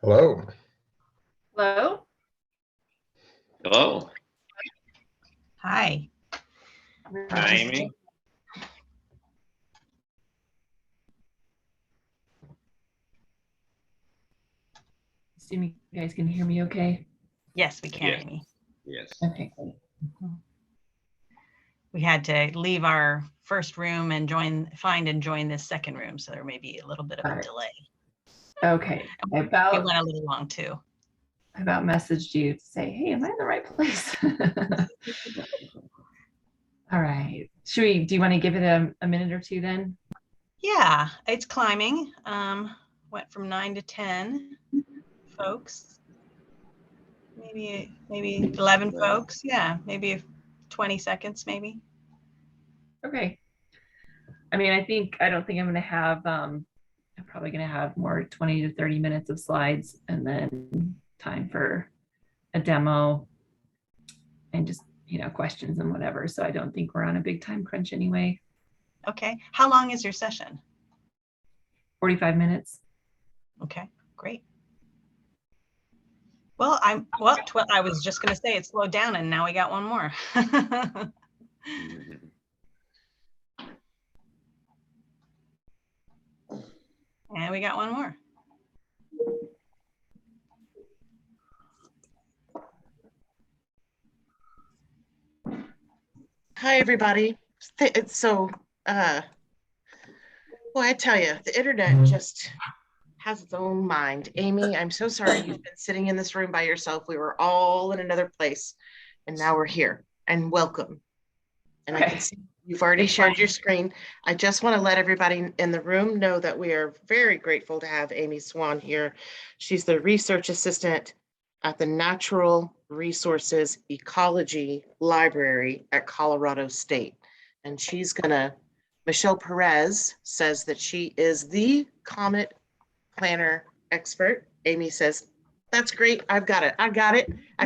Hello. Hello. Hello. Hi. Hi, Amy. Assume you guys can hear me okay? Yes, we can, Yeah. Amy. Yes. Okay, great. We had to leave our first room and find and join this second room, so there may be a little bit of a delay. Okay. It went a little long too. I about messaged you to say, hey, am I in the right place? All right. Do you want to give it a minute or two then? Yeah, it's climbing. Went from 9 to 10 folks. Maybe 11 folks. Yeah, maybe 20 seconds, maybe. Okay. I mean, I don't think I'm going to have, I'm probably going to have more 20 to 30 minutes of slides and then time for a demo and just, questions and whatever. So I don't think we're on a big time crunch anyway. Okay. How long is your session? 45 minutes. Okay, great. Well, I was just going to say it slowed down and now we got one more. And we got one more. Hi, everybody. So, boy, I tell you, the internet just has its own mind. Amy, I'm so sorry you've been sitting in this room by yourself. We were all in another place, and now we're here. And welcome. And I can see you've already shared your screen. I just want to let everybody in the room know that we are very grateful to have Amy Swan here. She's the research assistant at the Natural Resources Ecology Library at Colorado State. And she's gonna, Michelle Perez says that she is the COMET Planner expert. Amy says, that's great, I've got it. I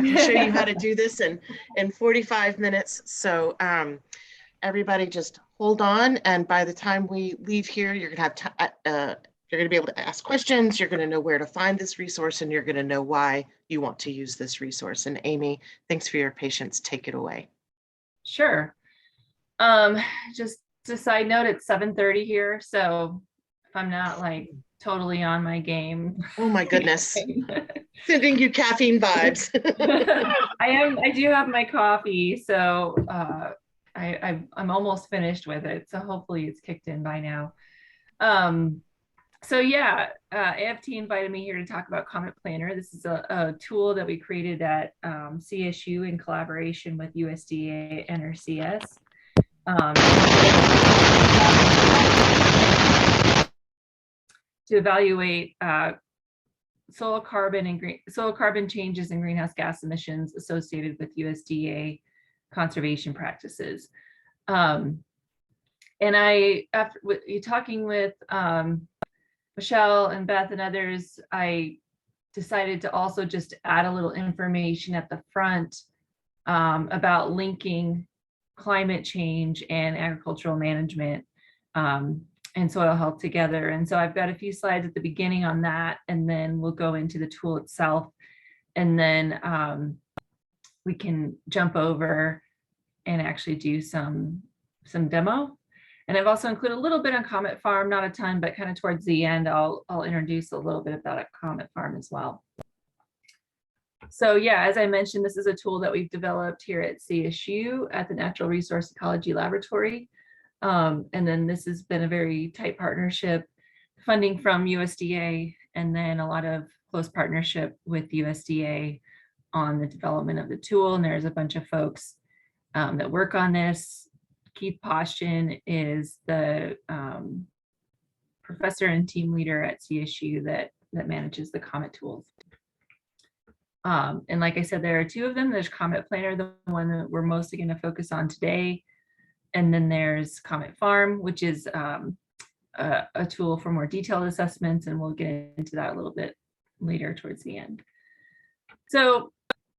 can show you how to do this in 45 minutes. So everybody just hold on. And by the time we leave here, you're gonna have you're going to be able to ask questions, you're going to know where to find this resource, and you're going to know why you want to use this resource. And Amy, thanks for your patience. Take it away. Sure. Just a side note, it's 7:30 here, so if I'm not like totally on my game. Oh my goodness. Sending you caffeine vibes. I do have my coffee, so I'm almost finished with it. So hopefully it's kicked in by now. So yeah, AFT invited me here to talk about COMET Planner. This is a tool that we created at CSU in collaboration with USDA NRCS. To evaluate soil carbon changes in greenhouse gas emissions associated with USDA conservation practices. And after talking with Michelle and Beth and others, I decided to also just add a little information at the front about linking climate change and agricultural management and soil health together. And so I've got a few slides at the beginning on that, and then we'll go into the tool itself, and then we can jump over and actually do some demo. And I've also included a little bit on COMET Farm, not a ton, but kind of towards the end, I'll introduce a little bit about COMET Farm as well. So yeah, as I mentioned, this is a tool that we've developed here at CSU at the Natural Resource Ecology Laboratory. And then this has been a very tight partnership, funding from USDA, and then a lot of close partnership with USDA on the development of the tool. And there's a bunch of folks that work on this. Keith Postian is the professor and team leader at CSU that manages the COMET tools. And like I said, there are two of them. There's COMET Planner, the one that we're mostly going to focus on today. And then there's COMET Farm, which is a tool for more detailed assessments. And we'll get into that a little bit later towards the end. So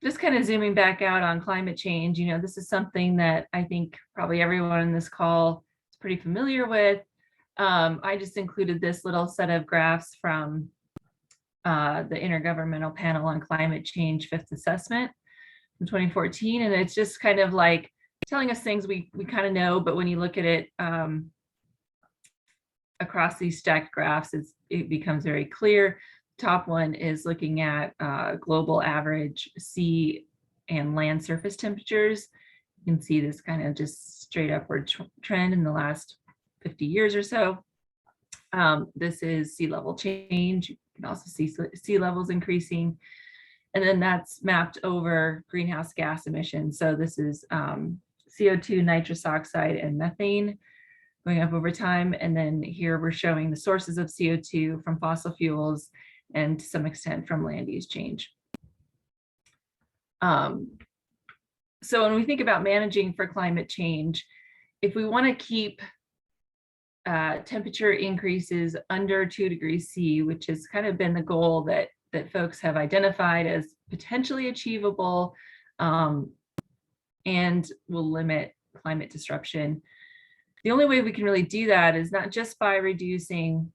just kind of zooming back out on climate change, this is something that I think probably everyone in this call is pretty familiar with. I just included this little set of graphs from the Intergovernmental Panel on Climate Change Fifth Assessment from 2014. And it's just kind of like telling us things we kind of know, but when you look at it across these stacked graphs, it becomes very clear. Top one is looking at global average sea and land surface temperatures. You can see this kind of just straight upward trend in the last 50 years or so. This is sea level change. You can also see sea levels increasing. And then that's mapped over greenhouse gas emissions. So this is CO2, nitrous oxide, and methane going up over time. And then here we're showing the sources of CO2 from fossil fuels and to some extent from land use change. So when we think about managing for climate change, if we want to keep temperature increases under 2 degrees C, which has kind of been the goal that folks have identified as potentially achievable and will limit climate disruption. The only way we can really do that is not just by reducing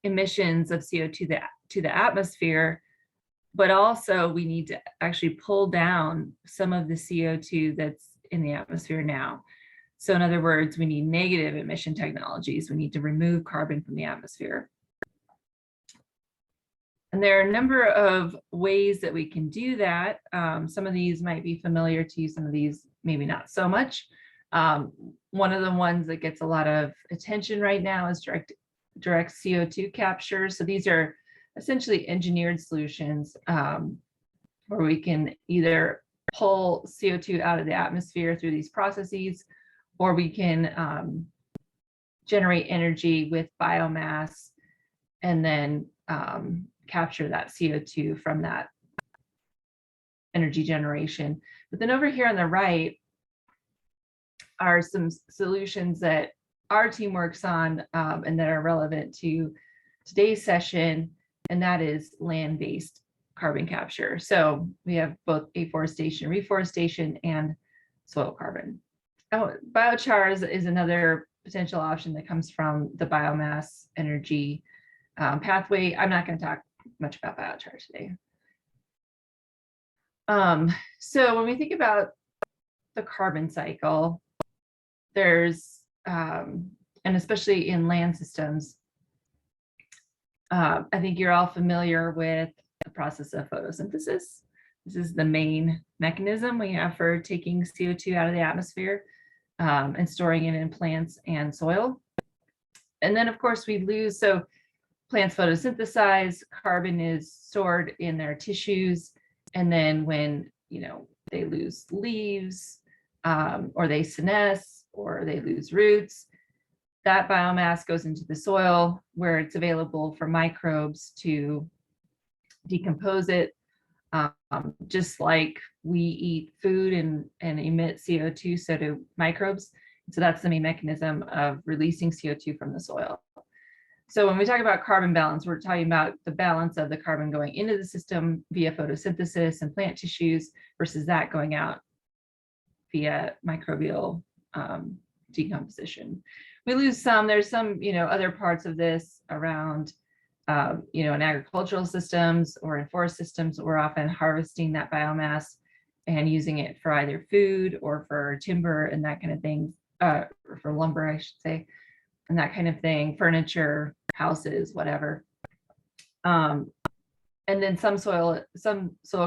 emissions of CO2 to the atmosphere, but also we need to actually pull down some of the CO2 that's in the atmosphere now. So in other words, we need negative emission technologies. We need to remove carbon from the atmosphere. And there are a number of ways that we can do that. Some of these might be familiar to you, some of these maybe not so much. One of the ones that gets a lot of attention right now is direct CO2 capture. So these are essentially engineered solutions where we can either pull CO2 out of the atmosphere through these processes, or we can generate energy with biomass and then capture that CO2 from that energy generation. But then over here on the right are some solutions that our team works on and that are relevant to today's session, and that is land-based carbon capture. So we have both afforestation, reforestation, and soil carbon. Oh, biochar is another potential option that comes from the biomass energy pathway. I'm not going to talk much about biochar today. So when we think about the carbon cycle, there's, and especially in land systems, I think you're all familiar with the process of photosynthesis. This is the main mechanism we have for taking CO2 out of the atmosphere and storing it in plants and soil. And then of course we lose, so plants photosynthesize, carbon is stored in their tissues. And then when, they lose leaves or they senesce or they lose roots, that biomass goes into the soil where it's available for microbes to decompose it. Just like we eat food and emit CO2, so do microbes. So that's the main mechanism of releasing CO2 from the soil. So when we talk about carbon balance, we're talking about the balance of the carbon going into the system via photosynthesis and plant tissues versus that going out via microbial decomposition. We lose some, there's some, other parts of this around, in agricultural systems or in forest systems, we're often harvesting that biomass and using it for either food or for timber and that kind of thing, or for lumber, I should say, and that kind of thing, furniture, houses, whatever. And then some soil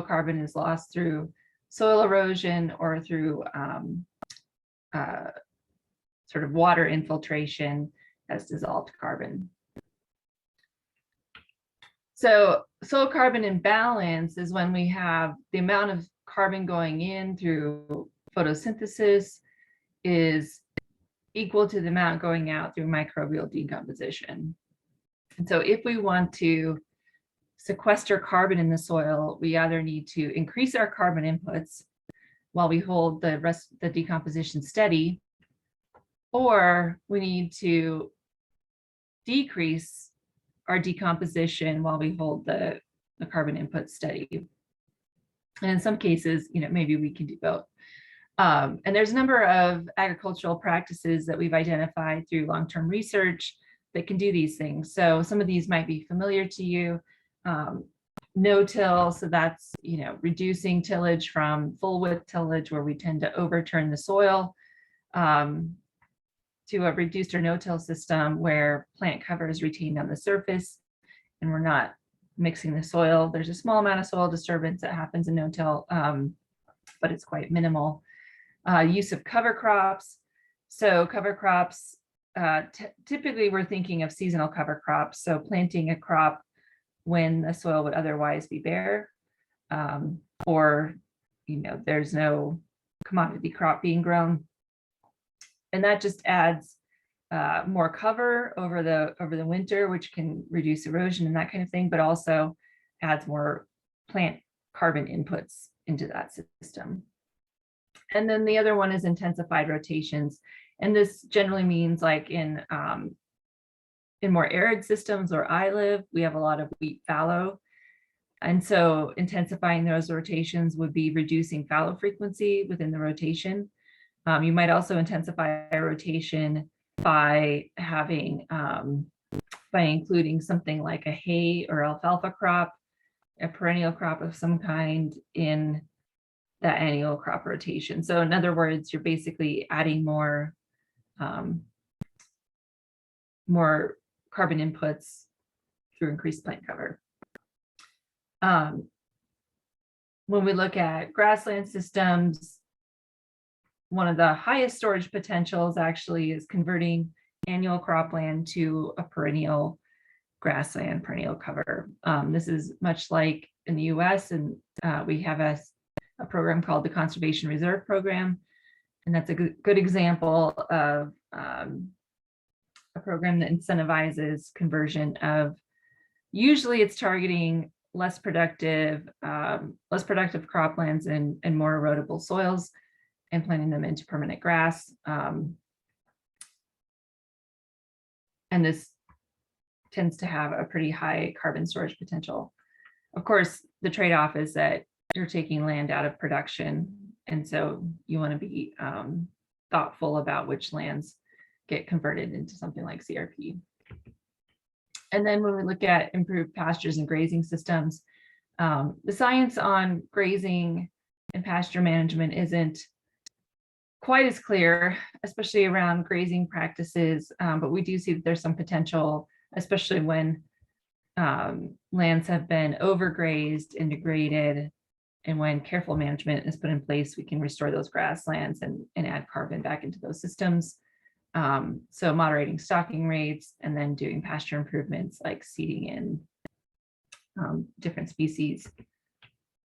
carbon is lost through soil erosion or through sort of water infiltration as dissolved carbon. So soil carbon imbalance is when we have the amount of carbon going in through photosynthesis is equal to the amount going out through microbial decomposition. And so if we want to sequester carbon in the soil, we either need to increase our carbon inputs while we hold the rest of the decomposition steady, or we need to decrease our decomposition while we hold the carbon input steady. And in some cases, maybe we can do both. And there's a number of agricultural practices that we've identified through long-term research that can do these things. So some of these might be familiar to you. No-till, so that's, reducing tillage from full width tillage where we tend to overturn the soil, to a reduced or no-till system where plant cover is retained on the surface and we're not mixing the soil. There's a small amount of soil disturbance that happens in no-till, but it's quite minimal. Use of cover crops. So cover crops, typically we're thinking of seasonal cover crops. So planting a crop when the soil would otherwise be bare, or there's no commodity crop being grown, and that just adds more cover over the winter, which can reduce erosion and that kind of thing, but also adds more plant carbon inputs into that system. And then the other one is intensified rotations, and this generally means like in more arid systems where I live, we have a lot of wheat fallow. And so intensifying those rotations would be reducing fallow frequency within the rotation. You might also intensify a rotation by having, by including something like a hay or alfalfa crop, a perennial crop of some kind in that annual crop rotation. So in other words, you're basically adding more carbon inputs through increased plant cover. When we look at grassland systems, one of the highest storage potentials actually is converting annual cropland to a perennial grassland, perennial cover. This is much like in the US, and we have a program called the Conservation Reserve Program, and that's a good example of a program that incentivizes conversion of, usually it's targeting less productive croplands and more erodible soils and planting them into permanent grass. And this tends to have a pretty high carbon storage potential. Of course, the trade-off is that you're taking land out of production, and so you want to be thoughtful about which lands get converted into something like CRP. And then when we look at improved pastures and grazing systems, the science on grazing and pasture management isn't quite as clear, especially around grazing practices, but we do see that there's some potential, especially when lands have been overgrazed and degraded, and when careful management is put in place, we can restore those grasslands and add carbon back into those systems. So moderating stocking rates and then doing pasture improvements like seeding in different species.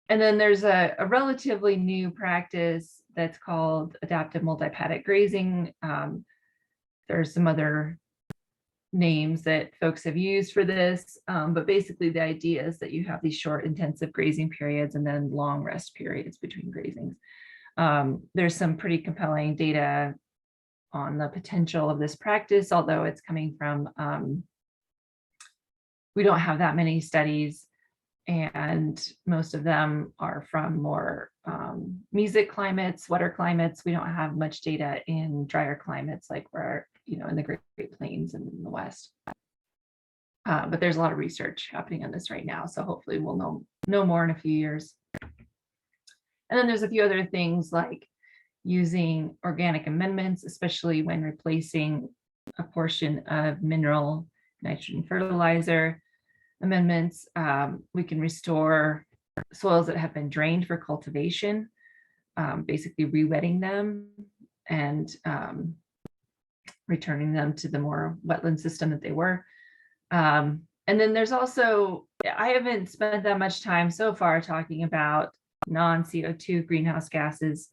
And then there's a relatively new practice that's called adaptive multi-paddock grazing. There's some other names that folks have used for this, but basically the idea is that you have these short intensive grazing periods and then long rest periods between grazings. There's some pretty compelling data on the potential of this practice, although it's coming from, we don't have that many studies, and most of them are from more mesic climates, wetter climates. We don't have much data in drier climates like where, in the Great Plains and in the West. But there's a lot of research happening on this right now, so hopefully we'll know more in a few years. And then there's a few other things like using organic amendments, especially when replacing a portion of mineral nitrogen fertilizer amendments. We can restore soils that have been drained for cultivation, basically re-wetting them and returning them to the more wetland system that they were. And then there's also, I haven't spent that much time so far talking about non-CO2 greenhouse gases.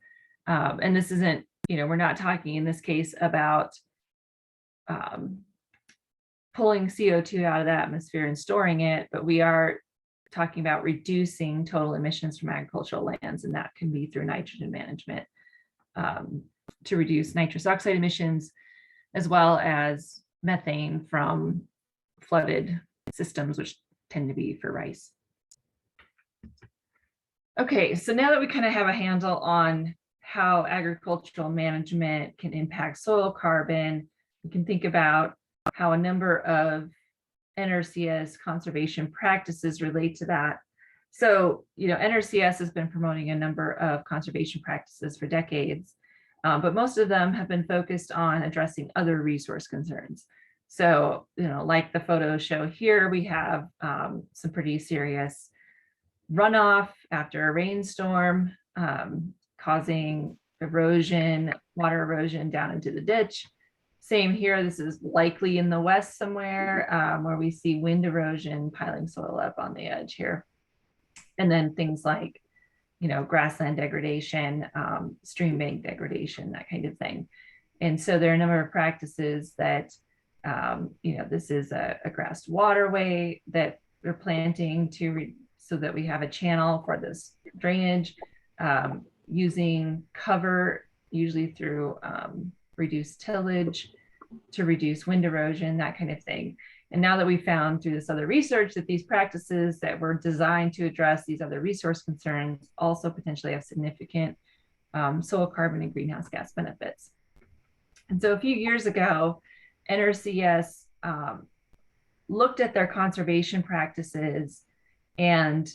And this isn't, we're not talking in this case about pulling CO2 out of the atmosphere and storing it, but we are talking about reducing total emissions from agricultural lands, and that can be through nitrogen management to reduce nitrous oxide emissions, as well as methane from flooded systems, which tend to be for rice. Okay, so now that we kind of have a handle on how agricultural management can impact soil carbon, we can think about how a number of NRCS conservation practices relate to that. So, NRCS has been promoting a number of conservation practices for decades, but most of them have been focused on addressing other resource concerns. So, like the photos show here, we have some pretty serious runoff after a rainstorm, causing erosion, water erosion down into the ditch. Same here, this is likely in the west somewhere, where we see wind erosion piling soil up on the edge here. And then things like, grassland degradation, stream bank degradation, that kind of thing. And so there are a number of practices that, this is a grassed waterway that they're planting so that we have a channel for this drainage, using cover, usually through reduced tillage to reduce wind erosion, that kind of thing. And now that we found through this other research that these practices that were designed to address these other resource concerns also potentially have significant soil carbon and greenhouse gas benefits. And so a few years ago, NRCS looked at their conservation practices and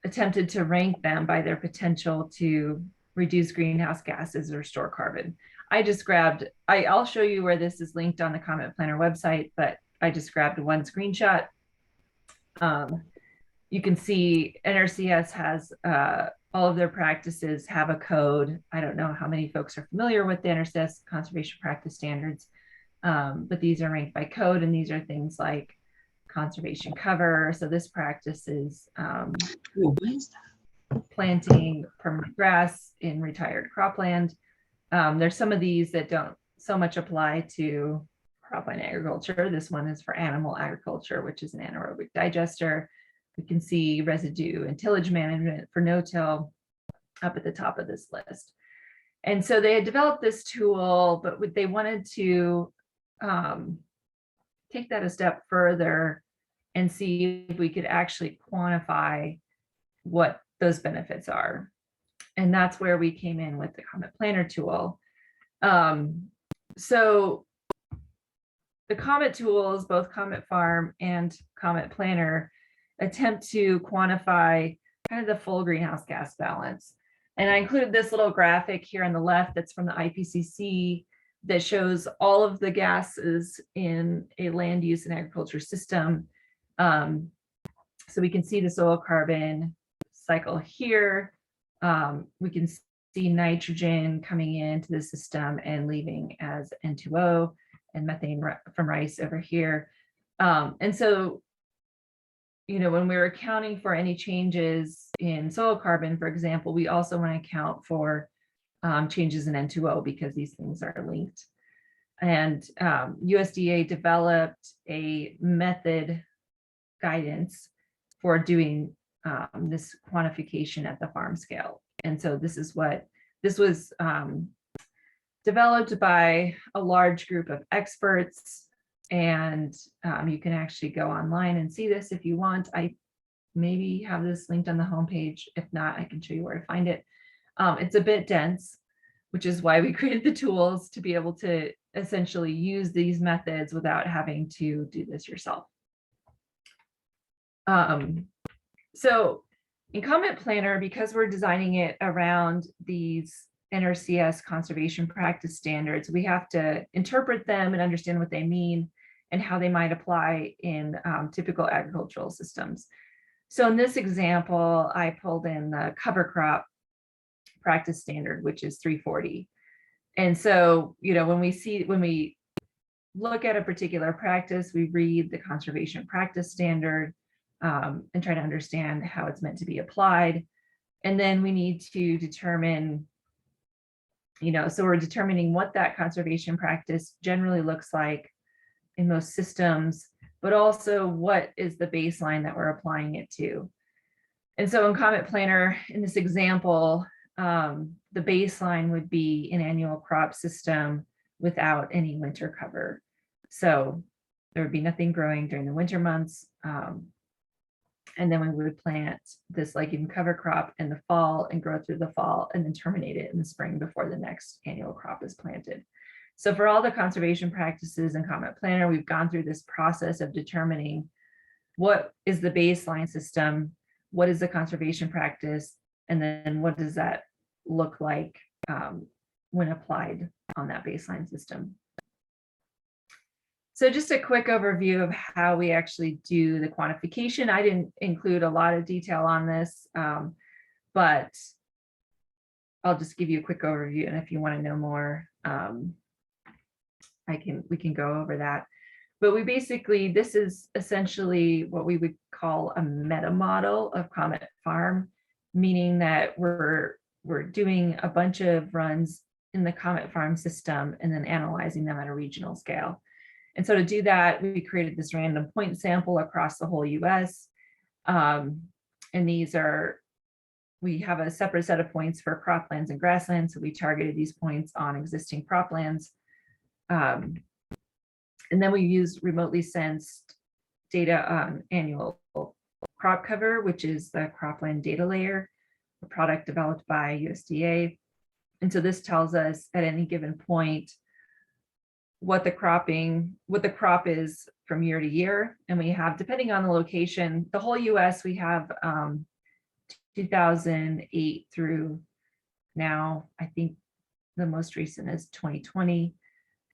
attempted to rank them by their potential to reduce greenhouse gases or store carbon. I'll show you where this is linked on the COMET Planner website, but I just grabbed one screenshot. You can see NRCS has all of their practices have a code. I don't know how many folks are familiar with the NRCS conservation practice standards, but these are ranked by code, and these are things like conservation cover. So this practice is planting permanent grass in retired cropland. There's some of these that don't so much apply to cropland agriculture. This one is for animal agriculture, which is an anaerobic digester. We can see residue and tillage management for no-till up at the top of this list. And so they had developed this tool, but they wanted to take that a step further and see if we could actually quantify what those benefits are. And that's where we came in with the COMET Planner tool. So the COMET tools, both COMET Farm and COMET Planner, attempt to quantify kind of the full greenhouse gas balance. And I included this little graphic here on the left that's from the IPCC that shows all of the gases in a land use and agriculture system. So we can see the soil carbon cycle here. We can see nitrogen coming into the system and leaving as N2O, and methane from rice over here. And so, when we're accounting for any changes in soil carbon, for example, we also want to account for changes in N2O because these things are linked. And USDA developed a method guidance for doing this quantification at the farm scale. And so this was developed by a large group of experts, and you can actually go online and see this if you want. I maybe have this linked on the homepage. If not, I can show you where to find it. It's a bit dense, which is why we created the tools to be able to essentially use these methods without having to do this yourself. So in COMET Planner, because we're designing it around these NRCS conservation practice standards, we have to interpret them and understand what they mean and how they might apply in typical agricultural systems. So in this example, I pulled in the cover crop practice standard, which is 340. And so, when we look at a particular practice, we read the conservation practice standard and try to understand how it's meant to be applied. And then we need to determine, so we're determining what that conservation practice generally looks like in most systems, but also what is the baseline that we're applying it to. And so in COMET Planner, in this example, the baseline would be an annual crop system without any winter cover. So there would be nothing growing during the winter months. And then we would plant this legume cover crop in the fall and grow through the fall and then terminate it in the spring before the next annual crop is planted. So for all the conservation practices in COMET Planner, we've gone through this process of determining what is the baseline system, what is the conservation practice, and then what does that look like when applied on that baseline system. So just a quick overview of how we actually do the quantification. I didn't include a lot of detail on this, but I'll just give you a quick overview. And if you want to know more, we can go over that. But we basically, this is essentially what we would call a meta model of COMET Farm, meaning that we're doing a bunch of runs in the COMET Farm system and then analyzing them at a regional scale. And so to do that, we created this random point sample across the whole US. And these are, we have a separate set of points for croplands and grasslands. So we targeted these points on existing croplands. And then we use remotely sensed data on annual crop cover, which is the cropland data layer, a product developed by USDA. And so this tells us at any given point what the crop is from year to year. And we have, depending on the location, the whole US, we have 2008 through now. I think the most recent is 2020.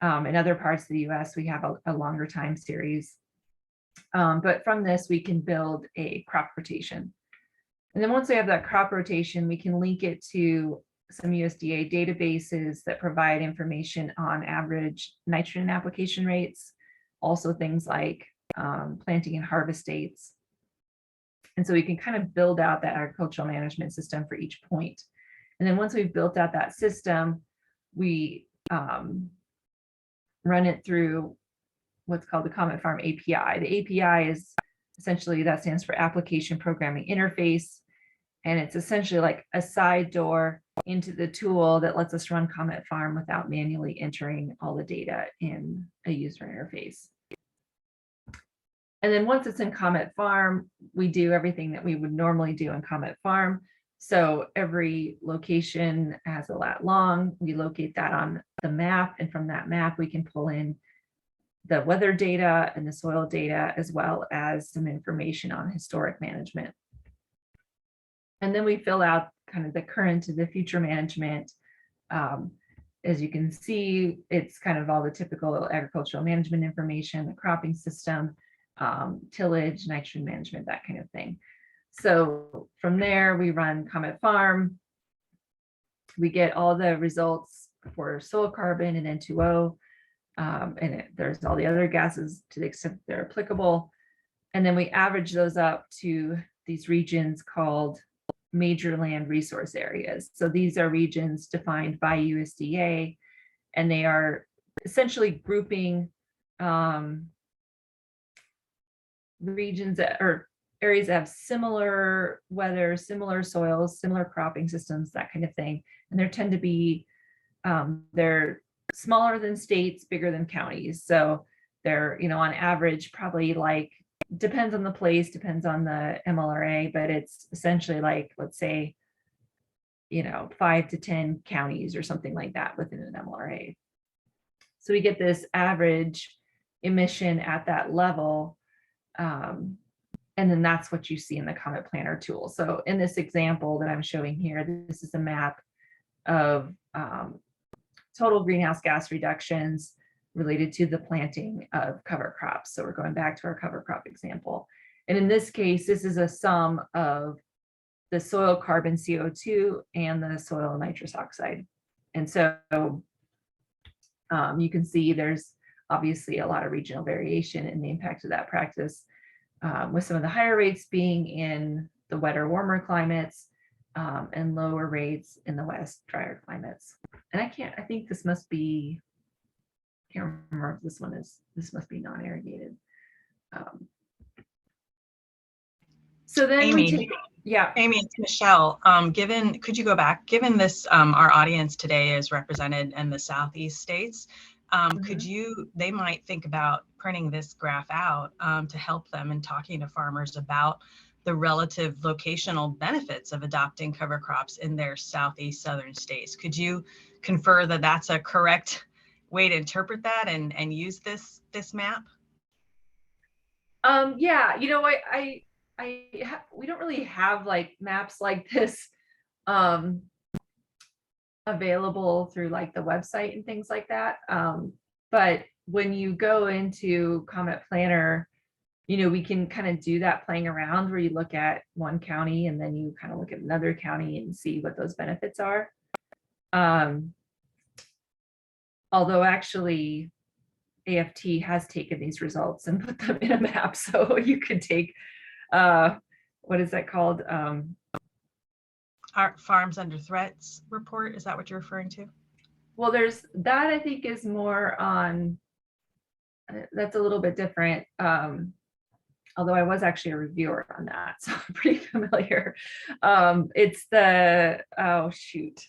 In other parts of the US, we have a longer time series. But from this, we can build a crop rotation. And then once we have that crop rotation, we can link it to some USDA databases that provide information on average nitrogen application rates, also things like planting and harvest dates. And so we can kind of build out that agricultural management system for each point. And then once we've built out that system, we run it through what's called the COMET Farm API. The API is essentially, that stands for Application Programming Interface. And it's essentially like a side door into the tool that lets us run COMET Farm without manually entering all the data in a user interface. And then once it's in COMET Farm, we do everything that we would normally do in COMET Farm. So every location has a lat long. We locate that on the map, and from that map, we can pull in the weather data and the soil data, as well as some information on historic management. And then we fill out kind of the current to the future management. As you can see, it's kind of all the typical agricultural management information, the cropping system, tillage, nitrogen management, that kind of thing. So from there, we run COMET Farm. We get all the results for soil carbon and N2O, and there's all the other gases to the extent they're applicable. And then we average those up to these regions called major land resource areas. So these are regions defined by USDA, and they are essentially grouping regions that are areas that have similar weather, similar soils, similar cropping systems, that kind of thing. And there tend to be, they're smaller than states, bigger than counties. So they're, on average, probably like, depends on the place, depends on the MLRA, but it's essentially like, let's say, 5 to 10 counties or something like that within an MLRA. So we get this average emission at that level. And then that's what you see in the COMET Planner tool. So in this example that I'm showing here, this is a map of total greenhouse gas reductions related to the planting of cover crops. So we're going back to our cover crop example. And in this case, this is a sum of the soil carbon CO2 and the soil nitrous oxide. And so you can see there's obviously a lot of regional variation in the impact of that practice, with some of the higher rates being in the wetter, warmer climates, and lower rates in the west, drier climates. And I think this must be, I can't remember if this must be non-irrigated. So then Amy, yeah. Amy, it's Michelle. Could you go back? Given this, our audience today is represented in the Southeast states. They might think about printing this graph out to help them in talking to farmers about the relative locational benefits of adopting cover crops in their Southeast southern states. Could you confer that that's a correct way to interpret that and use this map? Yeah, you know, we don't really have like maps like this available through like the website and things like that. But when you go into COMET Planner, you know, we can kind of do that playing around where you look at one county and then you kind of look at another county and see what those benefits are. Although actually AFT has taken these results and put them in a map. So you could take, what is that called? Our Farms Under Threats report, is that what you're referring to? Well, there's that I think is more on, that's a little bit different. Although I was actually a reviewer on that, so I'm pretty familiar. It's the, oh shoot.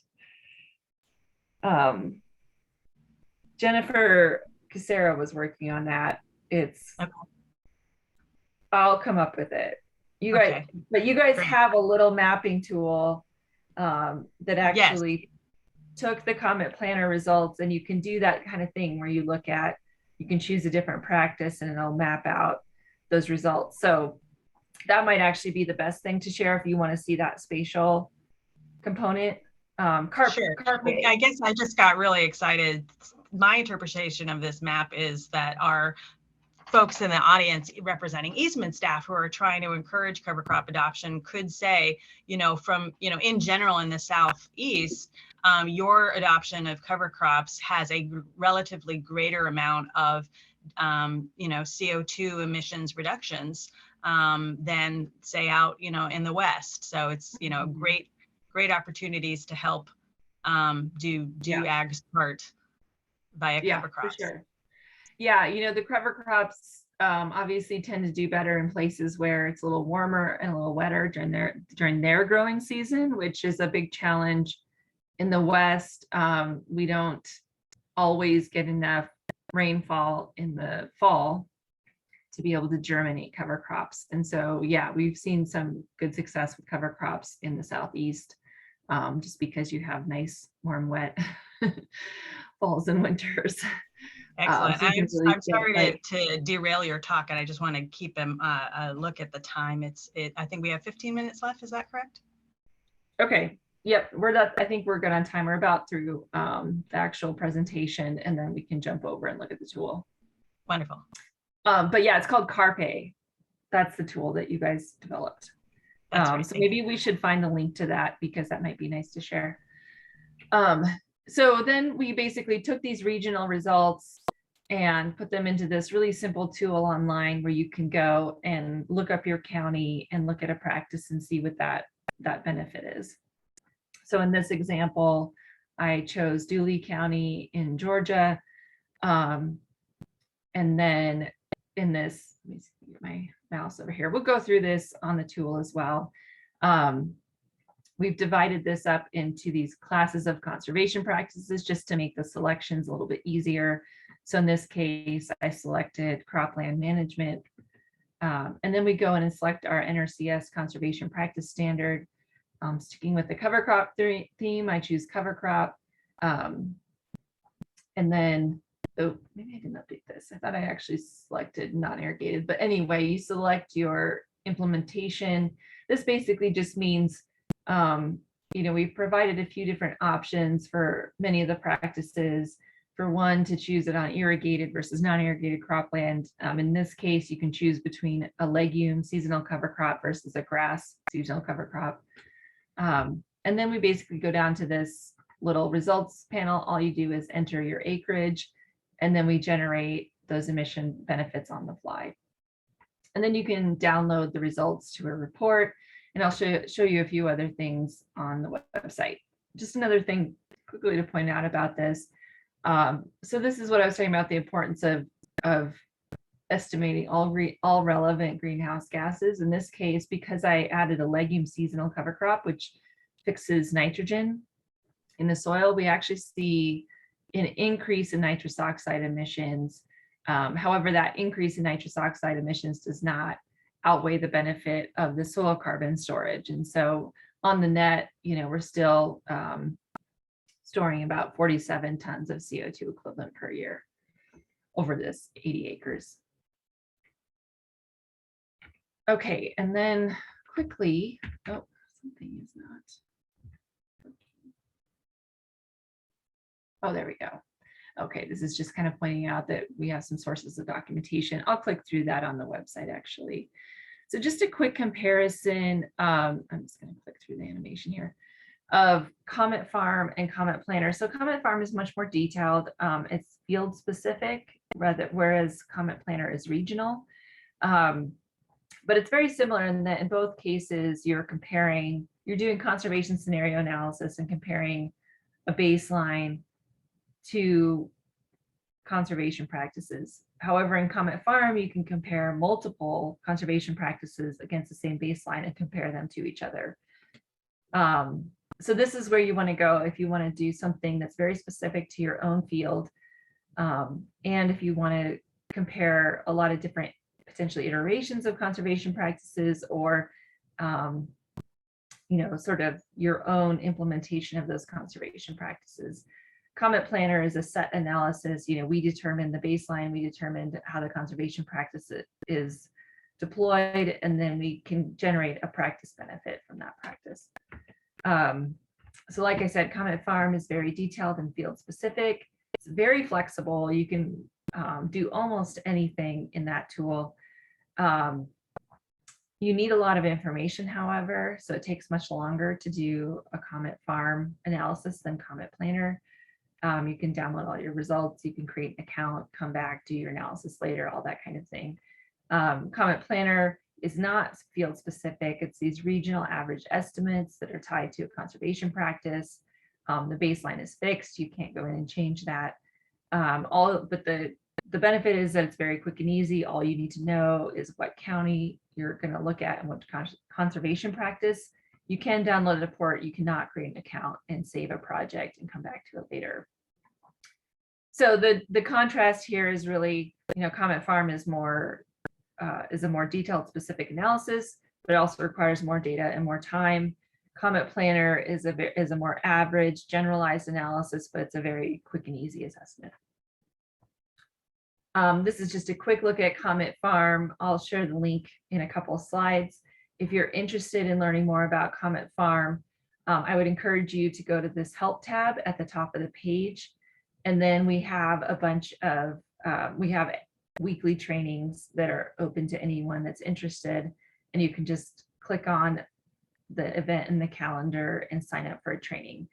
Jennifer Casera was working on that. It's, Okay. I'll come up with it. You guys, Okay. but you guys Great. have a little mapping tool that actually took the COMET Planner results, and you can do that kind of thing where you look at, you can choose a different practice and it'll map out those results. So that might actually be the best thing to share if you want to see that spatial component. Sure. I guess I just got really excited. My interpretation of this map is that our folks in the audience representing easement staff who are trying to encourage cover crop adoption could say, you know, from, you know, in general in the Southeast, your adoption of cover crops has a relatively greater amount of, you know, CO2 emissions reductions than say out, you know, in the West. So it's, you know, great opportunities to help do ag's part via cover crops. For sure. Yeah, you know, the cover crops obviously tend to do better in places where it's a little warmer and a little wetter during their growing season, which is a big challenge in the West. We don't always get enough rainfall in the fall to be able to germinate cover crops. And so, yeah, we've seen some good success with cover crops in the Southeast, just because you have nice, warm, wet falls and winters. Excellent. So really I'm sorry to derail your talk, and I just want to keep a look at the time. I think we have 15 minutes left. Is that correct? Okay. Yep. I think we're good on time. We're about through the actual presentation, and then we can jump over and look at the tool. Wonderful. But yeah, it's called Carpe. That's the tool that you guys developed. Right, so maybe we should find the link to that, because that might be nice to share. So then we basically took these regional results and put them into this really simple tool online where you can go and look up your county and look at a practice and see what that benefit is. So in this example, I chose Dooley County in Georgia. And then in this, let me see, get my mouse over here. We'll go through this on the tool as well. We've divided this up into these classes of conservation practices just to make the selections a little bit easier. So in this case, I selected cropland management. And then we go in and select our NRCS conservation practice standard. Sticking with the cover crop theme, I choose cover crop. And then, oh, maybe I didn't update this. I thought I actually selected non-irrigated, but anyway, you select your implementation. This basically just means, you know, we've provided a few different options for many of the practices. For one, to choose it on irrigated versus non-irrigated cropland. In this case, you can choose between a legume seasonal cover crop versus a grass seasonal cover crop. And then we basically go down to this little results panel. All you do is enter your acreage, and then we generate those emission benefits on the fly. And then you can download the results to a report, and I'll show you a few other things on the website. Just another thing quickly to point out about this. So this is what I was talking about, the importance of estimating all relevant greenhouse gases. In this case, because I added a legume seasonal cover crop, which fixes nitrogen in the soil, we actually see an increase in nitrous oxide emissions. However, that increase in nitrous oxide emissions does not outweigh the benefit of the soil carbon storage. And so on the net, you know, we're still storing about 47 tons of CO2 equivalent per year over this 80 acres. Okay, and then quickly, oh, something is not. Oh, there we go. Okay, this is just kind of pointing out that we have some sources of documentation. I'll click through that on the website actually. So just a quick comparison. I'm just going to click through the animation here of COMET Farm and COMET Planner. So COMET Farm is much more detailed. It's field specific, whereas COMET Planner is regional. But it's very similar in that in both cases, you're doing conservation scenario analysis and comparing a baseline to conservation practices. However, in COMET Farm, you can compare multiple conservation practices against the same baseline and compare them to each other. So this is where you want to go if you want to do something that's very specific to your own field. And if you want to compare a lot of different potentially iterations of conservation practices or, sort of your own implementation of those conservation practices. COMET Planner is a set analysis. We determine the baseline, we determined how the conservation practice is deployed, and then we can generate a practice benefit from that practice. So like I said, COMET Farm is very detailed and field specific. It's very flexible. You can do almost anything in that tool. You need a lot of information, however, so it takes much longer to do a COMET Farm analysis than COMET Planner. You can download all your results, you can create an account, come back, do your analysis later, all that kind of thing. COMET Planner is not field specific. It's these regional average estimates that are tied to a conservation practice. The baseline is fixed. You can't go in and change that. But the benefit is that it's very quick and easy. All you need to know is what county you're going to look at and what conservation practice. You can download a report. You cannot create an account and save a project and come back to it later. So the contrast here is really, COMET Farm is a more detailed, specific analysis, but it also requires more data and more time. COMET Planner is a more average, generalized analysis, but it's a very quick and easy assessment. This is just a quick look at COMET Farm. I'll share the link in a couple of slides. If you're interested in learning more about COMET Farm, I would encourage you to go to this help tab at the top of the page. And then we have a bunch of, we have weekly trainings that are open to anyone that's interested. And you can just click on the event in the calendar and sign up for a training.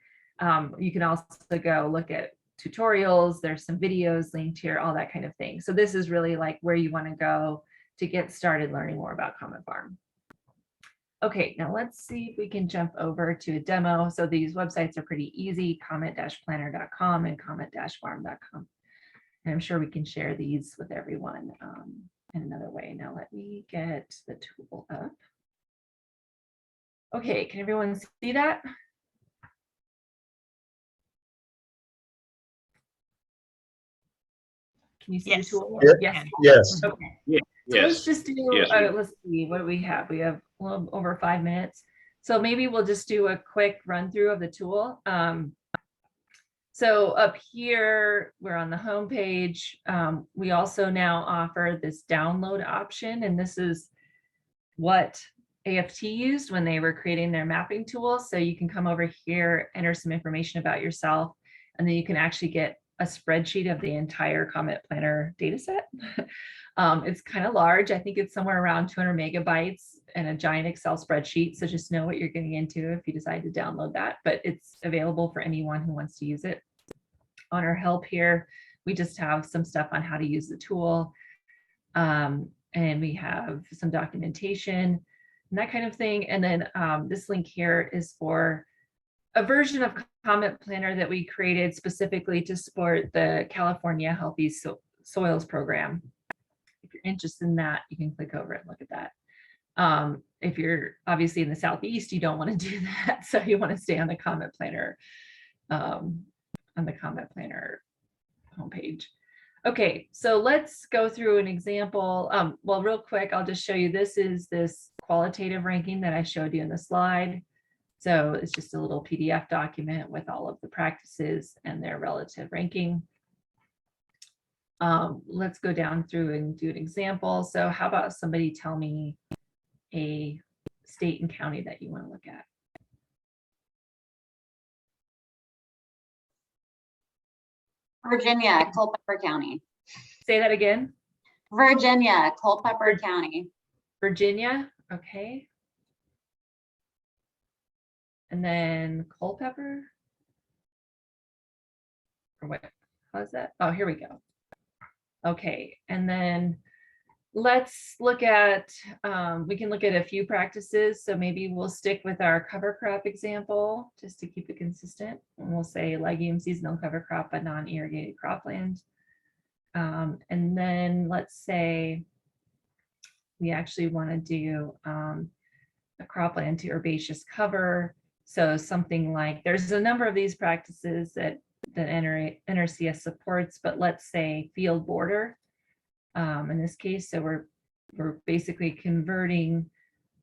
You can also go look at tutorials. There's some videos linked here, all that kind of thing. So this is really like where you want to go to get started learning more about COMET Farm. Okay, now let's see if we can jump over to a demo. So these websites are pretty easy, comet-planner.com and comet-farm.com. And I'm sure we can share these with everyone in another way. Now let me get the tool up. Okay, can everyone see that? Can you see Yes. the tool? Yeah. Yes. Yes. Okay. So let's Yes. just do, Yes. let's see, what do we have? We have a little over 5 minutes. So maybe we'll just do a quick run through of the tool. So up here, we're on the home page. We also now offer this download option, and this is what AFT used when they were creating their mapping tool. So you can come over here, enter some information about yourself, and then you can actually get a spreadsheet of the entire COMET Planner data set. It's kind of large. I think it's somewhere around 200 megabytes and a giant Excel spreadsheet. So just know what you're getting into if you decide to download that, but it's available for anyone who wants to use it. On our help here, we just have some stuff on how to use the tool. And we have some documentation and that kind of thing. And then this link here is for a version of COMET Planner that we created specifically to support the California Healthy Soils program. If you're interested in that, you can click over and look at that. If you're obviously in the Southeast, you don't want to do that. So you want to stay on the COMET Planner, homepage. Okay, so let's go through an example. Well, real quick, I'll just show you, this is this qualitative ranking that I showed you in the slide. So it's just a little PDF document with all of the practices and their relative ranking. Let's go down through and do an example. So how about somebody tell me a state and county that you want to look at? Virginia, Culpeper County. Say that again. Virginia, Culpeper County. Virginia, okay. And then Culpeper? Or what? How's that? Oh, here we go. Okay, and then let's look at, we can look at a few practices. So maybe we'll stick with our cover crop example just to keep it consistent. And we'll say legume seasonal cover crop, but non-irrigated cropland. And then let's say we actually want to do a cropland to herbaceous cover. So something like, there's a number of these practices that NRCS supports, but let's say field border in this case. So we're basically converting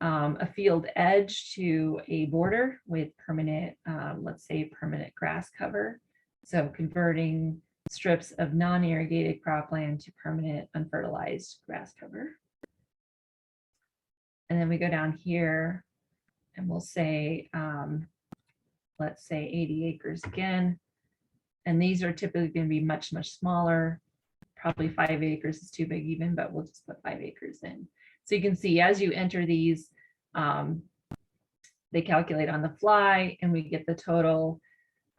a field edge to a border with permanent, let's say permanent grass cover. So converting strips of non-irrigated cropland to permanent unfertilized grass cover. And then we go down here and we'll say, let's say 80 acres again. And these are typically going to be much, much smaller. Probably 5 acres is too big even, but we'll just put 5 acres in. So you can see as you enter these, they calculate on the fly and we get the total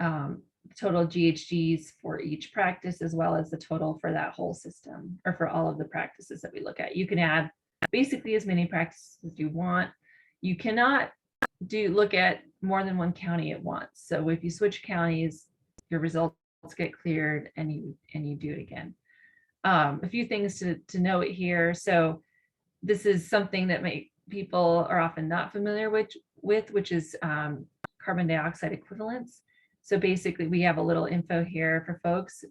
GHGs for each practice, as well as the total for that whole system, or for all of the practices that we look at. You can add basically as many practices as you want. You cannot look at more than one county at once. So if you switch counties, your results get cleared and you do it again. A few things to note here. So this is something that people are often not familiar with, which is carbon dioxide equivalents. So basically we have a little info here for folks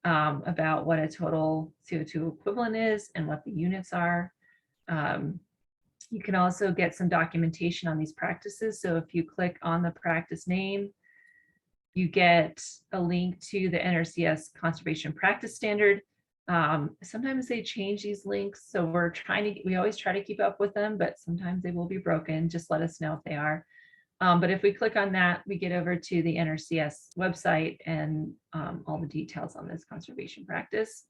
about what a total CO2 equivalent is and what the units are. You can also get some documentation on these practices. So if you click on the practice name, you get a link to the NRCS Conservation Practice Standard. Sometimes they change these links, so we always try to keep up with them, but sometimes they will be broken. Just let us know if they are. But if we click on that, we get over to the NRCS website and all the details on this conservation practice.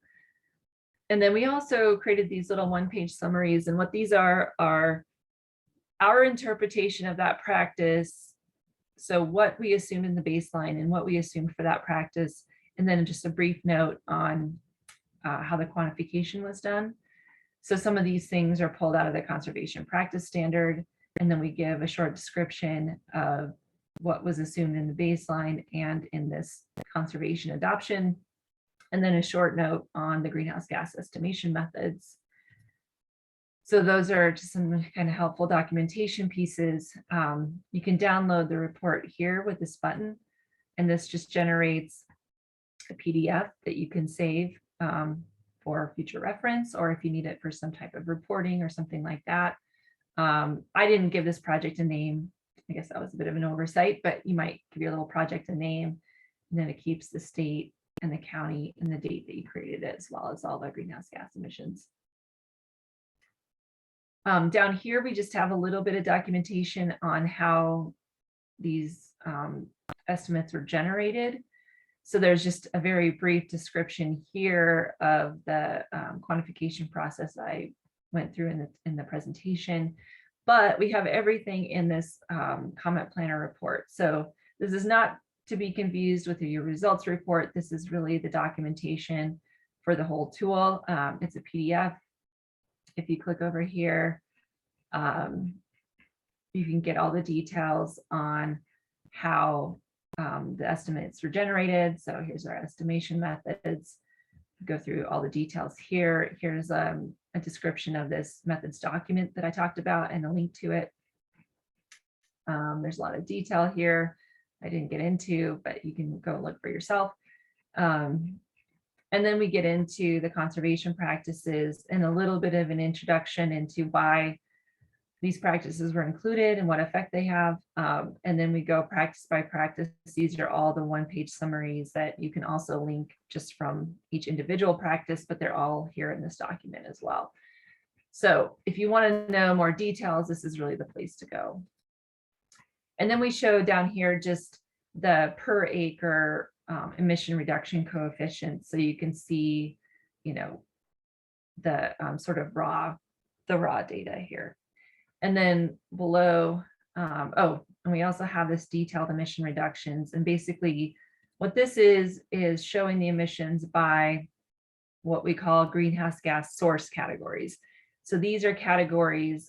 And then we also created these little one-page summaries, and what these are our interpretation of that practice. So what we assumed in the baseline and what we assumed for that practice, and then just a brief note on how the quantification was done. So some of these things are pulled out of the conservation practice standard, and then we give a short description of what was assumed in the baseline and in this conservation adoption, and then a short note on the greenhouse gas estimation methods. So those are just some kind of helpful documentation pieces. You can download the report here with this button, and this just generates a PDF that you can save for future reference, or if you need it for some type of reporting or something like that. I didn't give this project a name. I guess that was a bit of an oversight, but you might give your little project a name, and then it keeps the state and the county and the date that you created it, as well as all the greenhouse gas emissions. Down here, we just have a little bit of documentation on how these estimates were generated. So there's just a very brief description here of the quantification process I went through in the presentation, but we have everything in this COMET Planner report. So this is not to be confused with your results report. This is really the documentation for the whole tool. It's a PDF. If you click over here, you can get all the details on how the estimates were generated. So here's our estimation methods. Go through all the details here. Here's a description of this methods document that I talked about and a link to it. There's a lot of detail here I didn't get into, but you can go look for yourself. And then we get into the conservation practices and a little bit of an introduction into why these practices were included and what effect they have. And then we go practice by practice. These are all the one-page summaries that you can also link just from each individual practice, but they're all here in this document as well. So if you want to know more details, this is really the place to go. And then we show down here just the per acre emission reduction coefficient. So you can see, you know, the sort of raw data here. And then below, and we also have this detailed emission reductions. And basically what this is showing the emissions by what we call greenhouse gas source categories. So these are categories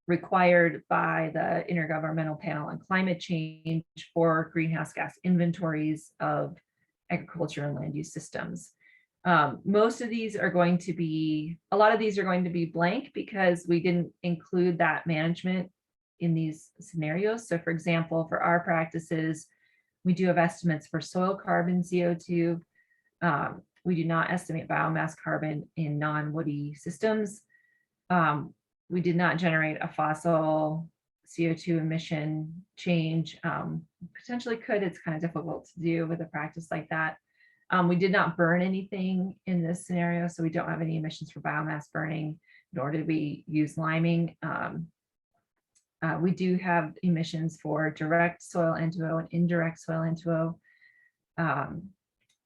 required by the Intergovernmental Panel on Climate Change for greenhouse gas inventories of agriculture and land use systems. Most of these are going to be, a lot of these are going to be blank because we didn't include that management in these scenarios. So for example, for our practices, we do have estimates for soil carbon CO2. We do not estimate biomass carbon in non-woody systems. We did not generate a fossil CO2 emission change. Potentially could, it's kind of difficult to do with a practice like that. We did not burn anything in this scenario, so we don't have any emissions for biomass burning, nor did we use liming. We do have emissions for direct soil N2O and indirect soil N2O.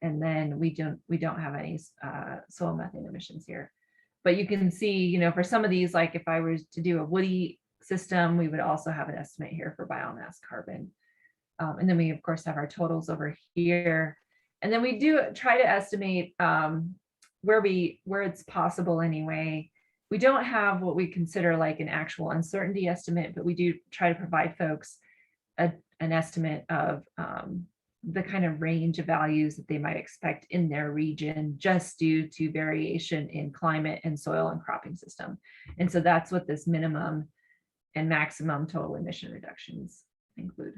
And then we don't have any soil methane emissions here. But you can see, you know, for some of these, like if I was to do a woody system, we would also have an estimate here for biomass carbon. And then we of course have our totals over here. And then we do try to estimate where it's possible anyway. We don't have what we consider like an actual uncertainty estimate, but we do try to provide folks an estimate of the kind of range of values that they might expect in their region just due to variation in climate and soil and cropping system. And so that's what this minimum and maximum total emission reductions include.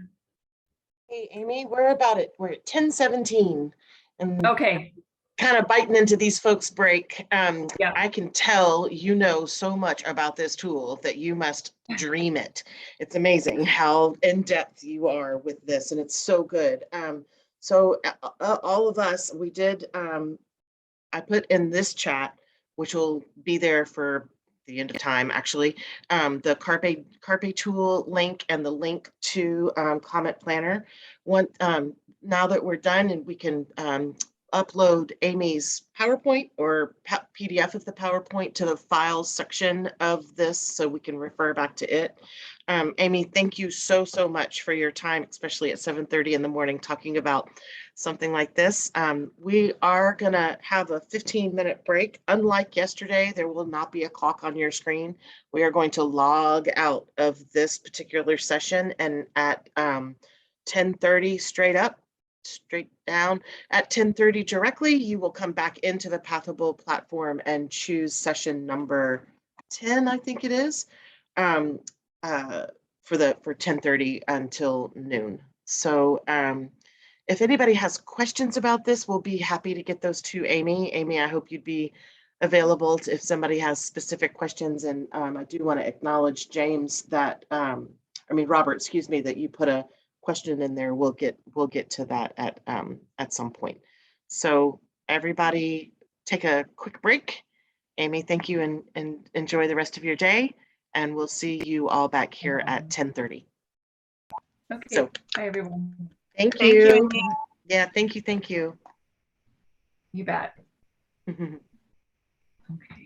Hey, Amy, we're at 10:17 and Okay. kind of biting into these folks' break. Yeah. I can tell you know so much about this tool that you must dream it. It's amazing how in-depth you are with this, and it's so good. So all of us, we did, I put in this chat, which will be there for the end of time, actually, the Carpe tool link and the link to COMET Planner. Now that we're done and we can upload Amy's PowerPoint or PDF of the PowerPoint to the files section of this so we can refer back to it. Amy, thank you so much for your time, especially at 7:30 in the morning, talking about something like this. We are gonna have a 15-minute break. Unlike yesterday, there will not be a clock on your screen. We are going to log out of this particular session, and at 10:30 straight down at 10:30 directly, you will come back into the Pathable platform and choose session number 10, I think it is, for 10:30 until noon. So if anybody has questions about this, we'll be happy to get those to Amy. Amy, I hope you'd be available if somebody has specific questions. And I do want to acknowledge James that, Robert, excuse me, that you put a question in there. We'll get to that at some point. So everybody take a quick break. Amy, thank you, and enjoy the rest of your day. And we'll see you all back here at 10:30. Okay. So, hi everyone. Thank Thank you. you, Amy. Yeah, thank you. You bet. Mhm. Okay.